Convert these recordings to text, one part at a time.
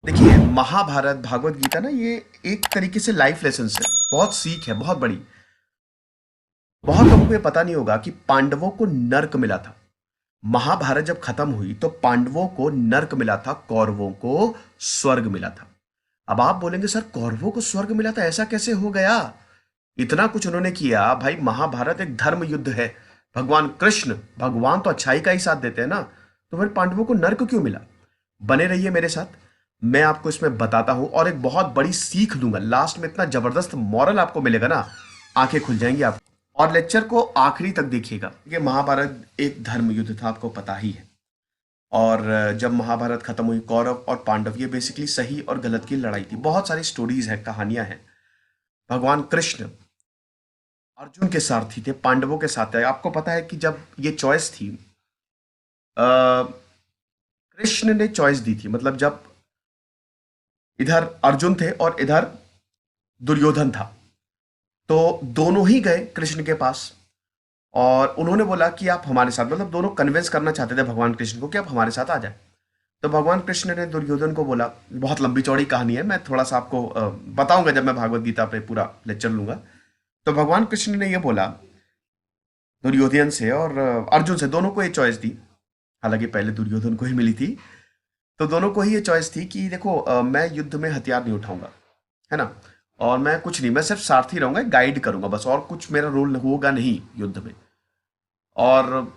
देखिए, महाभारत भागवत गीता ना, ये एक तरीके से लाइफ लेसन है। बहुत सीख है, बहुत बड़ी। बहुत लोगों को ये पता नहीं होगा कि पांडवों को नर्क मिला था। महाभारत जब खत्म हुई तो पांडवों को नर्क मिला था, कौरवों को स्वर्ग मिला था। अब आप बोलेंगे सर, कौरवों को स्वर्ग मिला था, ऐसा कैसे हो गया? इतना कुछ उन्होंने किया भाई। महाभारत एक धर्म युद्ध है। भगवान कृष्ण, भगवान तो अच्छाई का ही साथ देते हैं ना। तो फिर पांडवों को नर्क क्यों मिला? बने रहिए मेरे साथ, मैं आपको इसमें बताता हूं और एक बहुत बड़ी सीख दूंगा। लास्ट में इतना जबरदस्त मॉरल आपको मिलेगा ना, आंखें खुल जाएंगी आप। और लेक्चर को आखिरी तक देखिएगा। ये महाभारत एक धर्म युद्ध था, आपको पता ही है। और जब महाभारत खत्म हुई, कौरव और पांडव, ये बेसिकली सही और गलत की लड़ाई थी। बहुत सारी स्टोरीज हैं, कहानियां हैं। भगवान कृष्ण अर्जुन के सारथी थे, पांडवों के साथ थे। आपको पता है कि जब ये चॉइस थी, कृष्ण ने चॉइस दी थी। मतलब जब इधर अर्जुन थे और इधर दुर्योधन था, तो दोनों ही गए कृष्ण के पास और उन्होंने बोला कि आप हमारे साथ, मतलब दोनों कन्विंस करना चाहते थे भगवान कृष्ण को कि आप हमारे साथ आ जाए। तो भगवान कृष्ण ने दुर्योधन को बोला, बहुत लंबी चौड़ी कहानी है, मैं थोड़ा सा आपको बताऊंगा जब मैं भागवत गीता पे पूरा लेक्चर लूंगा। तो भगवान कृष्ण ने यह बोला दुर्योधन से और अर्जुन से, दोनों को ये चॉइस दी। हालांकि पहले दुर्योधन को ही मिली थी। तो दोनों को ही ये चॉइस थी कि देखो, मैं युद्ध में हथियार नहीं उठाऊंगा, है ना। और मैं कुछ नहीं, मैं सिर्फ सारथी रहूंगा, गाइड करूंगा बस, और कुछ मेरा रोल होगा नहीं युद्ध में। और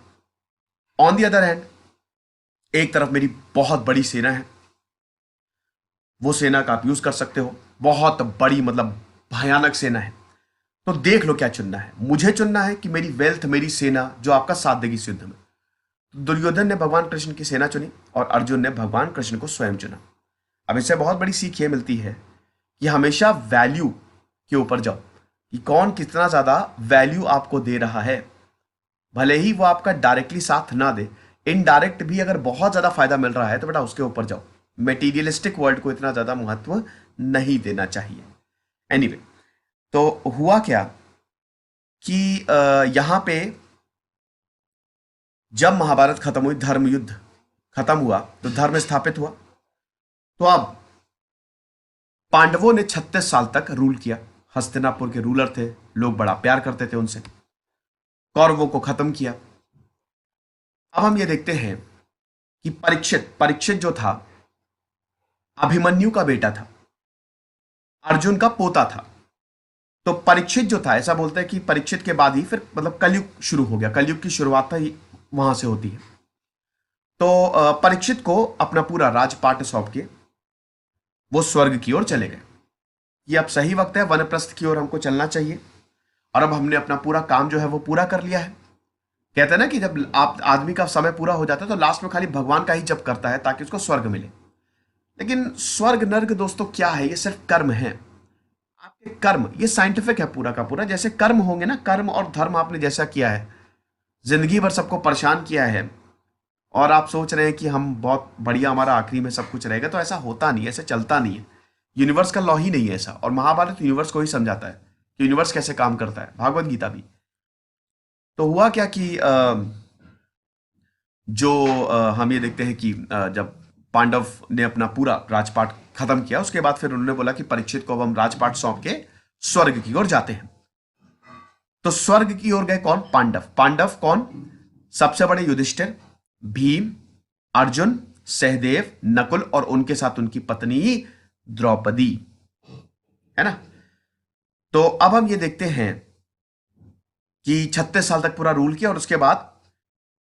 ऑन दी अदर हैंड, एक तरफ मेरी बहुत बड़ी सेना है, वो सेना का आप यूज कर सकते हो। बहुत बड़ी, मतलब भयानक सेना है। तो देख लो क्या चुनना है। मुझे चुनना है कि मेरी वेल्थ, मेरी सेना जो आपका साथ देगी इस युद्ध में। दुर्योधन ने भगवान कृष्ण की सेना चुनी और अर्जुन ने भगवान कृष्ण को स्वयं चुना। अब इससे बहुत बड़ी सीख ये मिलती है कि हमेशा वैल्यू के ऊपर जाओ, कि कौन कितना ज्यादा वैल्यू आपको दे रहा है। भले ही वो आपका डायरेक्टली साथ ना दे, इनडायरेक्ट भी अगर बहुत ज्यादा फायदा मिल रहा है तो बेटा उसके ऊपर जाओ। मेटीरियलिस्टिक वर्ल्ड को इतना ज्यादा महत्व नहीं देना चाहिए। एनीवे, तो हुआ क्या कि यहां पे जब महाभारत खत्म हुई, धर्म युद्ध खत्म हुआ, तो धर्म स्थापित हुआ। तो अब पांडवों ने 36 साल तक रूल किया। हस्तिनापुर के रूलर थे, लोग बड़ा प्यार करते थे उनसे। कौरवों को खत्म किया। अब हम ये देखते हैं कि परीक्षित परीक्षित जो था, अभिमन्यु का बेटा था, अर्जुन का पोता था। तो परीक्षित जो था, ऐसा बोलते हैं कि परीक्षित के बाद ही फिर मतलब कलयुग शुरू हो गया। कलयुग की शुरुआत ही वहां से होती है। तो परीक्षित को अपना पूरा राजपाट सौंप के वो स्वर्ग की ओर चले गए। ये अब सही वक्त है, वनप्रस्थ की ओर हमको चलना चाहिए। और अब हमने अपना पूरा काम जो है वो पूरा कर लिया है। कहते हैं ना कि जब आप आदमी का समय पूरा हो जाता है तो लास्ट में खाली भगवान का ही जप करता है ताकि उसको स्वर्ग मिले। लेकिन स्वर्ग नर्क दोस्तों क्या है? ये सिर्फ कर्म है। आपके कर्म, ये साइंटिफिक है पूरा का पूरा। जैसे कर्म होंगे ना, कर्म और धर्म आपने जैसा किया है, जिंदगी भर सबको परेशान किया है, और आप सोच रहे हैं कि हम बहुत बढ़िया, हमारा आखिरी में सब कुछ रहेगा, तो ऐसा होता नहीं है, ऐसे चलता नहीं है। यूनिवर्स का लॉ ही नहीं है ऐसा। और महाभारत यूनिवर्स को ही समझाता है कि यूनिवर्स कैसे काम करता है, भागवत गीता भी। तो हुआ क्या कि जो हम ये देखते हैं कि जब पांडव ने अपना पूरा राजपाट खत्म किया, उसके बाद फिर उन्होंने बोला कि परीक्षित को अब हम राजपाट सौंप के स्वर्ग की ओर जाते हैं। तो स्वर्ग की ओर गए कौन? पांडव। पांडव कौन? सबसे बड़े युधिष्ठिर, भीम, अर्जुन, सहदेव, नकुल और उनके साथ उनकी पत्नी द्रौपदी, है ना। तो अब हम ये देखते हैं कि 36 साल तक पूरा रूल किया और उसके बाद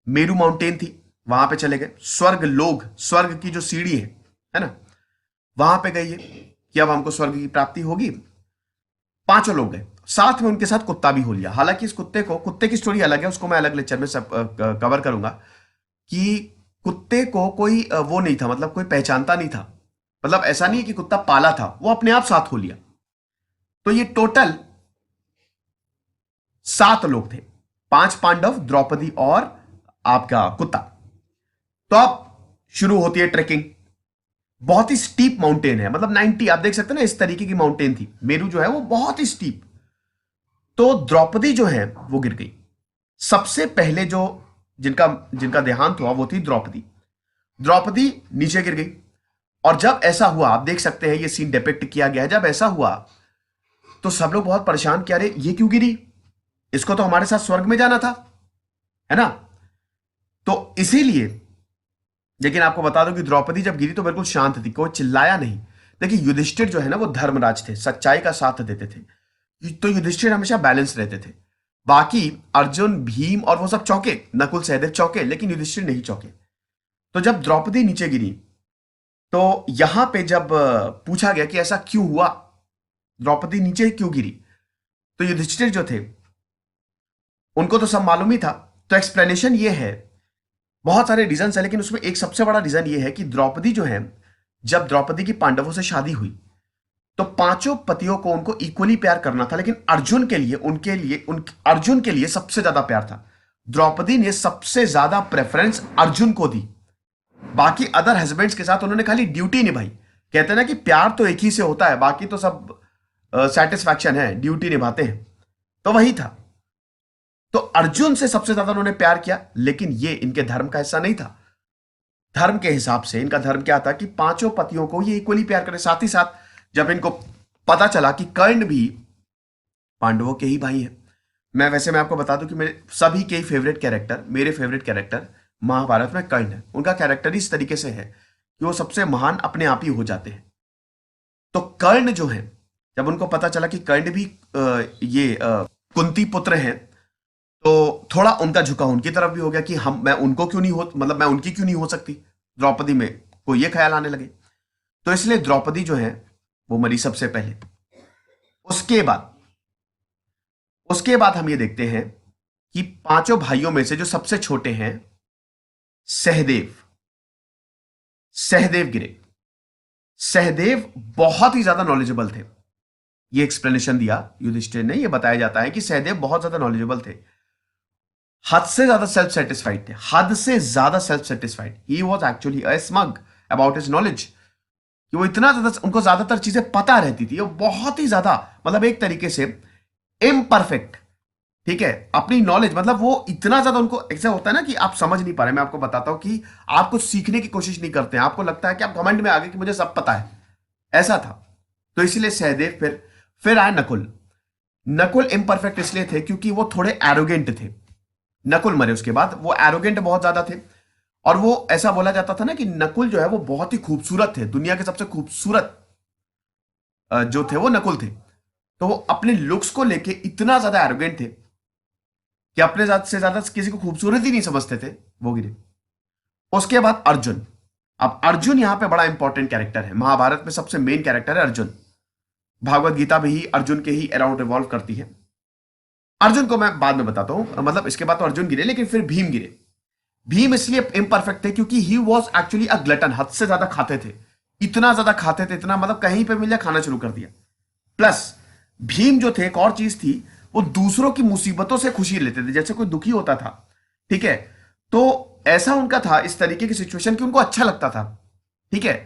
मेरू माउंटेन थी, वहां पे चले गए। स्वर्ग लोग, स्वर्ग की जो सीढ़ी है ना, वहां पे गई है कि अब हमको स्वर्ग की प्राप्ति होगी। पांचों लोग गए, साथ में उनके साथ कुत्ता भी हो लिया। हालांकि इस कुत्ते की स्टोरी अलग है, उसको मैं अलग लेक्चर में सब कवर करूंगा। कि कुत्ते को कोई वो नहीं था, मतलब कोई पहचानता नहीं था। मतलब ऐसा नहीं है कि कुत्ता पाला था, वो अपने आप साथ हो लिया। तो ये टोटल 7 लोग थे, 5 पांडव, द्रौपदी और आपका कुत्ता। तो अब शुरू होती है ट्रेकिंग। बहुत ही स्टीप माउंटेन है, मतलब 90, आप देख सकते हैं ना, इस तरीके की माउंटेन थी। मेरू जो है वो बहुत ही स्टीप। तो द्रौपदी जो है वो गिर गई। सबसे पहले जो जिनका जिनका देहांत हुआ वो थी द्रौपदी। द्रौपदी नीचे गिर गई और जब ऐसा हुआ, आप देख सकते हैं ये सीन डिपिक्ट किया गया है, जब ऐसा हुआ तो सब लोग बहुत परेशान कि अरे ये क्यों गिरी, इसको तो हमारे साथ स्वर्ग में जाना था, है ना। तो इसीलिए, लेकिन आपको बता दो कि द्रौपदी जब गिरी तो बिल्कुल शांत थी, कोई चिल्लाया नहीं। देखिए युधिष्ठिर जो है ना वो धर्मराज थे, सच्चाई का साथ देते थे, तो युधिष्ठिर हमेशा बैलेंस रहते थे। बाकी अर्जुन, भीम और वो सब चौके, नकुल सहदेव चौके, लेकिन युधिष्ठिर नहीं चौके। तो जब द्रौपदी नीचे गिरी तो यहां पे जब पूछा गया कि ऐसा क्यों हुआ, द्रौपदी नीचे क्यों गिरी, तो युधिष्ठिर जो थे उनको तो सब मालूम ही था। तो एक्सप्लेनेशन ये है, बहुत सारे रीजन है लेकिन उसमें एक सबसे बड़ा रीजन ये है कि द्रौपदी जो है, जब द्रौपदी की पांडवों से शादी हुई तो पांचों पतियों को उनको इक्वली प्यार करना था, लेकिन अर्जुन के लिए, अर्जुन के लिए सबसे ज्यादा प्यार था। द्रौपदी ने सबसे ज्यादा प्रेफरेंस अर्जुन को दी। बाकी अदर हस्बैंड्स के साथ उन्होंने खाली ड्यूटी निभाई। कहते हैं ना कि प्यार तो एक ही से होता है, बाकी तो सब सेटिस्फैक्शन है, ड्यूटी निभाते हैं, तो वही था। तो अर्जुन से सबसे ज्यादा उन्होंने प्यार किया, लेकिन ये इनके धर्म का हिस्सा नहीं था। धर्म के हिसाब से इनका धर्म क्या था कि पांचों पतियों को ये इक्वली प्यार करें। साथ ही साथ जब इनको पता चला कि कर्ण भी पांडवों के ही भाई है, मैं आपको बता दूं कि मेरे सभी के फेवरेट कैरेक्टर, मेरे फेवरेट कैरेक्टर महाभारत में कर्ण है। उनका कैरेक्टर इस तरीके से है कि वो सबसे महान अपने आप ही हो जाते हैं। तो कर्ण जो है, जब उनको पता चला कि कर्ण भी कुंती पुत्र हैं, तो थोड़ा उनका झुकाव उनकी तरफ भी हो गया कि मैं उनको क्यों नहीं हो, मतलब मैं उनकी क्यों नहीं हो सकती द्रौपदी में, को ये ख्याल आने लगे। तो इसलिए द्रौपदी जो है वो मरी सबसे पहले। उसके बाद हम ये देखते हैं कि पांचों भाइयों में से जो सबसे छोटे हैं सहदेव, सहदेव गिरे। सहदेव बहुत ही ज्यादा नॉलेजेबल थे। ये एक्सप्लेनेशन दिया युधिष्ठिर ने, ये बताया जाता है कि सहदेव बहुत ज्यादा नॉलेजेबल थे, हद से ज्यादा सेल्फ सेटिस्फाइड थे, हद से ज्यादा self satisfied. He was actually a smug about his knowledge, कि वो इतना ज्यादा, उनको ज्यादातर चीजें पता रहती थी, वो बहुत ही ज्यादा, मतलब एक तरीके से इम्परफेक्ट, ठीक है, अपनी नॉलेज, मतलब वो इतना ज्यादा, उनको ऐसा होता है ना कि आप समझ नहीं पा रहे। मैं आपको बताता हूं कि आप कुछ सीखने की कोशिश नहीं करते हैं, आपको लगता है कि आप घमंड में आ गए कि मुझे सब पता है, ऐसा था। तो इसीलिए सहदेव, फिर आए नकुल। नकुल इम्परफेक्ट इसलिए थे क्योंकि वो थोड़े एरोगेंट थे। नकुल मरे उसके बाद, वो एरोगेंट बहुत ज्यादा थे, और वो ऐसा बोला जाता था ना कि नकुल जो है वो बहुत ही खूबसूरत थे, दुनिया के सबसे खूबसूरत जो थे वो नकुल थे। तो वो अपने लुक्स को लेके इतना ज्यादा एरोगेंट थे कि अपने से ज्यादा किसी को खूबसूरत ही नहीं समझते थे, वो गिरे। उसके बाद अर्जुन। अब अर्जुन यहां पे बड़ा इंपॉर्टेंट कैरेक्टर है, महाभारत में सबसे मेन कैरेक्टर है अर्जुन। भागवत गीता भी अर्जुन के ही अराउंड रिवॉल्व करती है। अर्जुन को मैं बाद में बताता हूं, मतलब इसके बाद तो अर्जुन गिरे, लेकिन फिर भीम गिरे। भीम इसलिए इम्परफेक्ट थे क्योंकि he was actually a glutton, हद से ज्यादा खाते थे, इतना ज्यादा खाते थे, इतना मतलब कहीं पे मिल जाए खाना शुरू कर दिया। प्लस भीम जो थे, एक और चीज थी, वो दूसरों की मुसीबतों से खुशी लेते थे। जैसे कोई दुखी होता था, ठीक है, तो ऐसा उनका था, इस तरीके की सिचुएशन कि उनको अच्छा लगता था, ठीक है,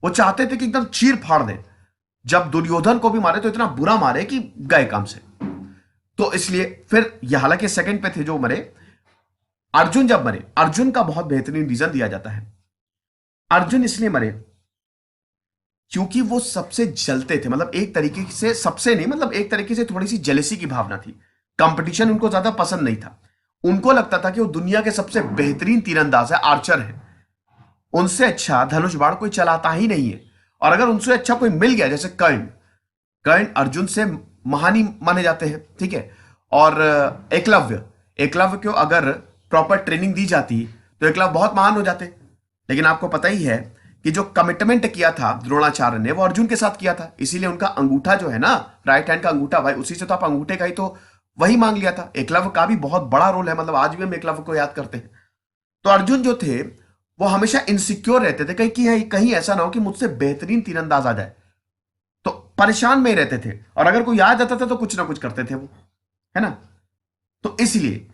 वो चाहते थे कि एकदम चीर फाड़ दे। जब दुर्योधन को भी मारे तो इतना बुरा मारे कि गए काम से। तो इसलिए फिर यह, हालांकि सेकंड पे थे जो मरे, अर्जुन जब मरे, अर्जुन का बहुत बेहतरीन रीजन दिया जाता है। अर्जुन इसलिए मरे क्योंकि वो सबसे जलते थे, मतलब एक तरीके से, सबसे नहीं, मतलब एक तरीके से थोड़ी सी जेलसी की भावना थी। कंपटीशन उनको ज्यादा पसंद नहीं था। उनको लगता था कि वो दुनिया के सबसे बेहतरीन तीरंदाज है, आर्चर है, उनसे अच्छा धनुष बाण कोई चलाता ही नहीं है। और अगर उनसे अच्छा कोई मिल गया, जैसे कर्ण, कर्ण अर्जुन से महानी माने जाते हैं, ठीक है। और एकलव्य, एकलव्य को अगर प्रॉपर ट्रेनिंग दी जाती तो एकलव्य बहुत महान हो जाते। लेकिन आपको पता ही है कि जो कमिटमेंट किया था द्रोणाचार्य ने, वो अर्जुन के साथ किया था। इसीलिए उनका अंगूठा जो है ना, राइट हैंड का अंगूठा, भाई उसी से तो आप अंगूठे का ही तो वही मांग लिया था। एकलव्य का भी बहुत बड़ा रोल है, मतलब आज भी हम एकलव्य को याद करते हैं। तो अर्जुन जो थे वो हमेशा इनसिक्योर रहते थे, कहीं ऐसा ना हो कि मुझसे बेहतरीन तीरंदाज आ जाए, तो परेशान में ही रहते थे। और अगर कोई आ जाता था तो कुछ ना कुछ करते थे वो, है ना। तो इसलिए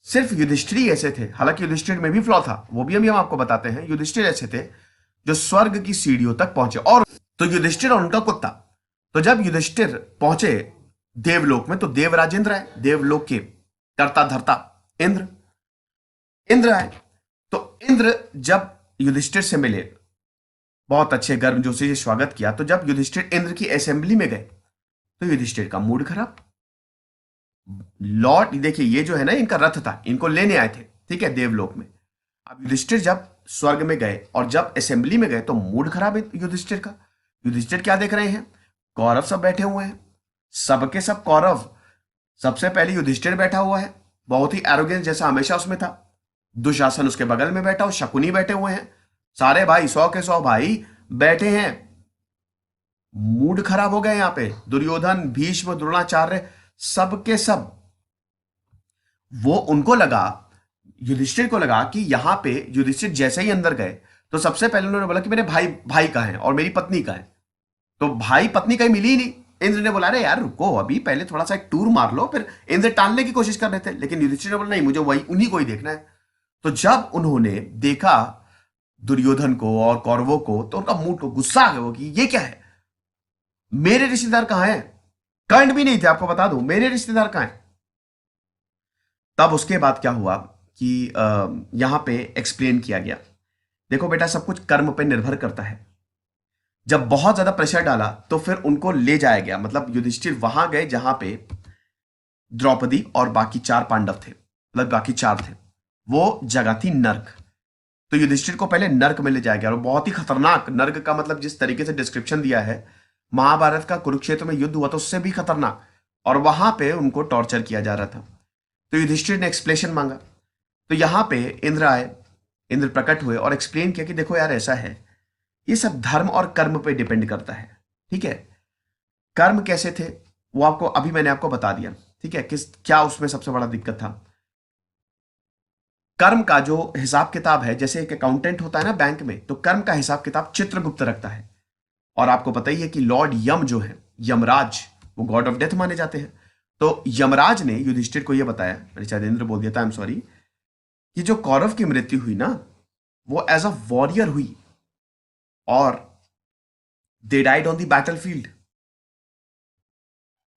सिर्फ युधिष्ठिर ही ऐसे थे, हालांकि युधिष्ठिर में भी फ्लॉ था, वो भी हम आपको बताते हैं। युधिष्ठिर ऐसे थे जो स्वर्ग की सीढ़ियों तक पहुंचे। और तो युधिष्ठिर और उनका कुत्ता, तो जब युधिष्ठिर पहुंचे देवलोक में, तो देव राजेंद्र आए, देवलोक के कर्ता धर्ता इंद्र, इंद्र आए। तो इंद्र जब युधिष्ठिर से मिले, बहुत अच्छे गर्मजोशी से स्वागत किया। तो जब युधिष्ठिर इंद्र की असेंबली में गए तो युधिष्ठिर का मूड खराब। लॉर्ड देखिए, ये जो है ना, इनका रथ था, इनको लेने आए थे, ठीक है, देवलोक में। अब युधिष्ठिर जब स्वर्ग में गए और जब असेंबली में गए तो मूड खराब है युधिष्ठिर का। युधिष्ठिर क्या देख रहे हैं? कौरव सब बैठे हुए हैं, सबके सब कौरव। सबसे पहले युधिष्ठिर बैठा हुआ है, बहुत ही एरोगेंस जैसा हमेशा उसमें था। दुशासन उसके बगल में बैठा हो, शकुनी बैठे हुए हैं, सारे भाई 100 के 100 भाई बैठे हैं। मूड खराब हो गए यहां पे। दुर्योधन, भीष्म, द्रोणाचार्य, सबके सब। वो उनको लगा, युधिष्ठिर को लगा कि यहां पे युधिष्ठिर जैसे ही अंदर गए तो सबसे पहले उन्होंने बोला कि मेरे भाई भाई कहाँ है और मेरी पत्नी कहाँ है। तो भाई पत्नी कहीं मिली ही नहीं। इंद्र ने बोला, अरे यार रुको, अभी पहले थोड़ा सा एक टूर मार लो। फिर इंद्र टालने की कोशिश कर रहे थे, लेकिन युधिष्ठिर ने बोला, नहीं, मुझे वही उन्हीं को ही देखना है। तो जब उन्होंने देखा दुर्योधन को और कौरवों को तो उनका मूड को गुस्सा आ गया वो कि ये क्या है, मेरे रिश्तेदार कहां हैं? कर्ण भी नहीं थे, आपको बता दूं, मेरे रिश्तेदार कहां हैं? तब उसके बाद क्या हुआ कि यहां पे एक्सप्लेन किया गया, देखो बेटा, सब कुछ कर्म पे निर्भर करता है। जब बहुत ज्यादा प्रेशर डाला तो फिर उनको ले जाया गया, मतलब युधिष्ठिर वहां गए जहां पे द्रौपदी और बाकी 4 पांडव थे, मतलब बाकी 4 थे। वो जगह थी नर्क। तो युधिष्ठिर को पहले नर्क में ले जाया गया, और बहुत ही खतरनाक नर्क का मतलब जिस तरीके से डिस्क्रिप्शन दिया है, महाभारत का कुरुक्षेत्र में युद्ध हुआ तो उससे भी खतरनाक। और वहां पे उनको टॉर्चर किया जा रहा था। तो युधिष्ठिर ने एक्सप्लेनेशन मांगा। तो यहां पे इंद्र आए, इंद्र प्रकट हुए और एक्सप्लेन किया कि देखो यार, ऐसा है, ये सब धर्म और कर्म पे डिपेंड करता है, ठीक है। कर्म कैसे थे वो आपको अभी मैंने आपको बता दिया, ठीक है, किस क्या उसमें सबसे बड़ा दिक्कत था। कर्म का जो हिसाब किताब है, जैसे एक अकाउंटेंट होता है ना बैंक में, तो कर्म का हिसाब किताब चित्रगुप्त रखता है। और आपको पता ही है कि लॉर्ड यम जो है, यमराज, वो गॉड ऑफ डेथ माने जाते हैं। तो यमराज ने युधिष्ठिर को यह बताया, मैंने शायद इंद्र बोल दिया था, आई एम सॉरी, कि जो कौरव की मृत्यु हुई ना, वो एज अ वॉरियर हुई और they died on the battlefield.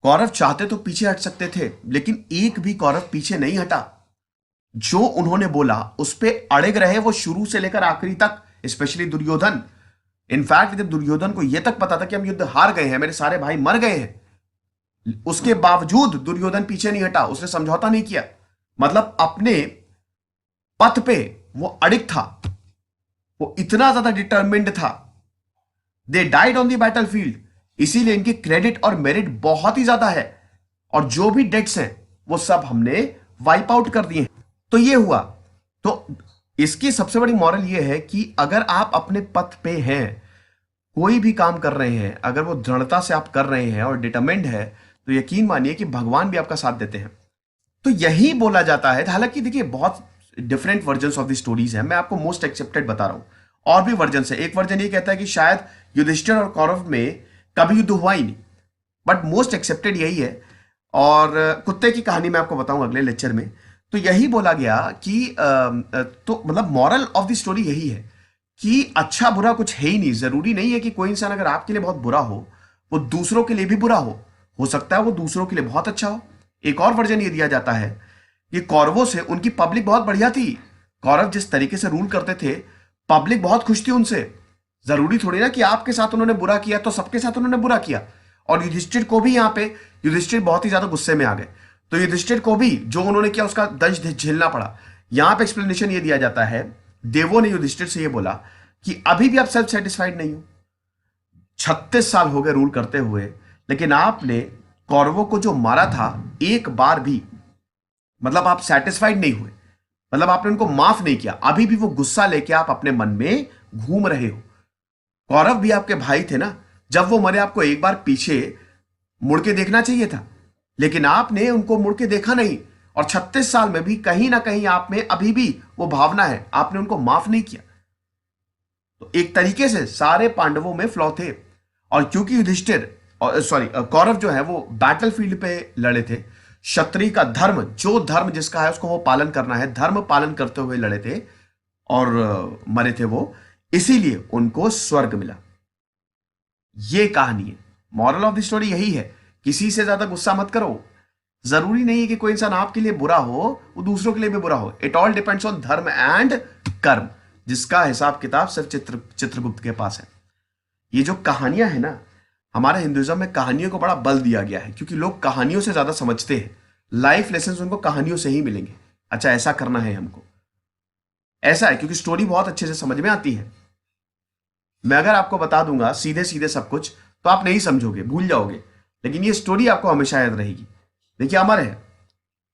Kaurava चाहते तो पीछे हट सकते थे, लेकिन एक भी कौरव पीछे नहीं हटा। जो उन्होंने बोला उस पे अड़िग रहे वो, शुरू से लेकर आखिरी तक, स्पेशली दुर्योधन। इनफैक्ट जब दुर्योधन को यह तक पता था कि हम युद्ध हार गए हैं, मेरे सारे भाई मर गए हैं, उसके बावजूद दुर्योधन पीछे नहीं हटा, उसने समझौता नहीं किया। मतलब अपने पथ पे वो अड़िग था, वो इतना ज्यादा डिटरमिन्ड था। दे डाइड ऑन द बैटलफील्ड, इसीलिए इनकी क्रेडिट और मेरिट बहुत ही ज्यादा है। और जो भी डेट्स हैं वो सब हमने वाइप आउट कर दिए। तो ये हुआ। तो इसकी सबसे बड़ी मॉरल ये है कि अगर आप अपने पथ पे हैं, कोई भी काम कर रहे हैं, अगर वो दृढ़ता से आप कर रहे हैं और डिटरमिन्ड है, तो यकीन मानिए कि भगवान भी आपका साथ देते हैं। तो यही बोला जाता है। हालांकि देखिए, बहुत different version of the stories है, मैं आपको मोस्ट एक्सेप्टेड बता रहा हूं। और भी वर्जन है। एक वर्जन ये कहता है कि शायद युधिष्ठिर और कौरव में कभी युद्ध हुआ ही नहीं, बट मोस्ट एक्सेप्टेड यही है। और कुत्ते की कहानी मैं आपको बताऊं अगले लेक्चर में। तो यही बोला गया कि तो मतलब मॉरल ऑफ द स्टोरी यही है कि अच्छा बुरा कुछ है ही नहीं। जरूरी नहीं है कि कोई इंसान अगर आपके लिए बहुत बुरा हो, वो दूसरों के लिए भी बुरा हो सकता है वो दूसरों के लिए बहुत अच्छा हो। एक और वर्जन ये दिया जाता है कि कौरवों से उनकी पब्लिक बहुत बढ़िया थी। कौरव जिस तरीके से रूल करते थे, पब्लिक बहुत खुश थी उनसे। जरूरी थोड़ी ना कि आपके साथ उन्होंने बुरा किया तो सबके साथ उन्होंने बुरा किया। और युधिष्ठिर को भी यहां पे, युधिष्ठिर बहुत ही ज्यादा गुस्से में आ गए, तो युधिष्ठिर को भी जो उन्होंने किया उसका दंश झेलना पड़ा। यहां पे एक्सप्लेनेशन ये दिया जाता है, देवों ने युधिष्ठिर से ये बोला कि अभी भी आप सेल्फ सेटिस्फाइड नहीं हो, 36 साल हो गए रूल करते हुए, लेकिन आपने कौरवों को जो मारा था एक बार भी, मतलब आप सेटिस्फाइड नहीं हुए, मतलब आपने उनको माफ नहीं किया। अभी भी वो गुस्सा लेके आप अपने मन में घूम रहे हो। कौरव भी आपके भाई थे ना, जब वो मरे आपको एक बार पीछे मुड़ के देखना चाहिए था, लेकिन आपने उनको मुड़ के देखा नहीं। और 36 साल में भी कहीं ना कहीं आप में अभी भी वो भावना है, आपने उनको माफ नहीं किया। तो एक तरीके से सारे पांडवों में फ्लॉ थे। और क्योंकि युधिष्ठिर सॉरी कौरव जो है वो बैटलफील्ड पे लड़े थे, क्षत्रिय का धर्म, जो धर्म जिसका है उसको वो पालन करना है, धर्म पालन करते हुए लड़े थे और मरे थे वो, इसीलिए उनको स्वर्ग मिला। ये कहानी है। मॉरल ऑफ द स्टोरी यही है, किसी से ज्यादा गुस्सा मत करो। जरूरी नहीं है कि कोई इंसान आपके लिए बुरा हो वो दूसरों के लिए भी बुरा हो। इट ऑल डिपेंड्स ऑन धर्म एंड कर्म, जिसका हिसाब किताब सिर्फ चित्रगुप्त के पास है। ये जो कहानियां है ना, हमारे हिंदुइज्म में कहानियों को बड़ा बल दिया गया है, क्योंकि लोग कहानियों से ज्यादा समझते हैं। लाइफ लेसन उनको कहानियों से ही मिलेंगे। अच्छा, ऐसा करना है हमको, ऐसा है, क्योंकि स्टोरी बहुत अच्छे से समझ में आती है। मैं अगर आपको बता दूंगा सीधे सीधे सब कुछ, तो आप नहीं समझोगे, भूल जाओगे, लेकिन ये स्टोरी आपको हमेशा याद रहेगी। देखिए, अमर है,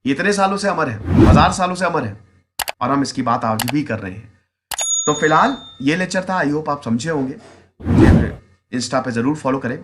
इतने सालों से अमर है, 1000 सालों से अमर है, और हम इसकी बात आज भी कर रहे हैं। तो फिलहाल ये लेक्चर था, आई होप आप समझे होंगे। मुझे इंस्टा पे जरूर फॉलो करें।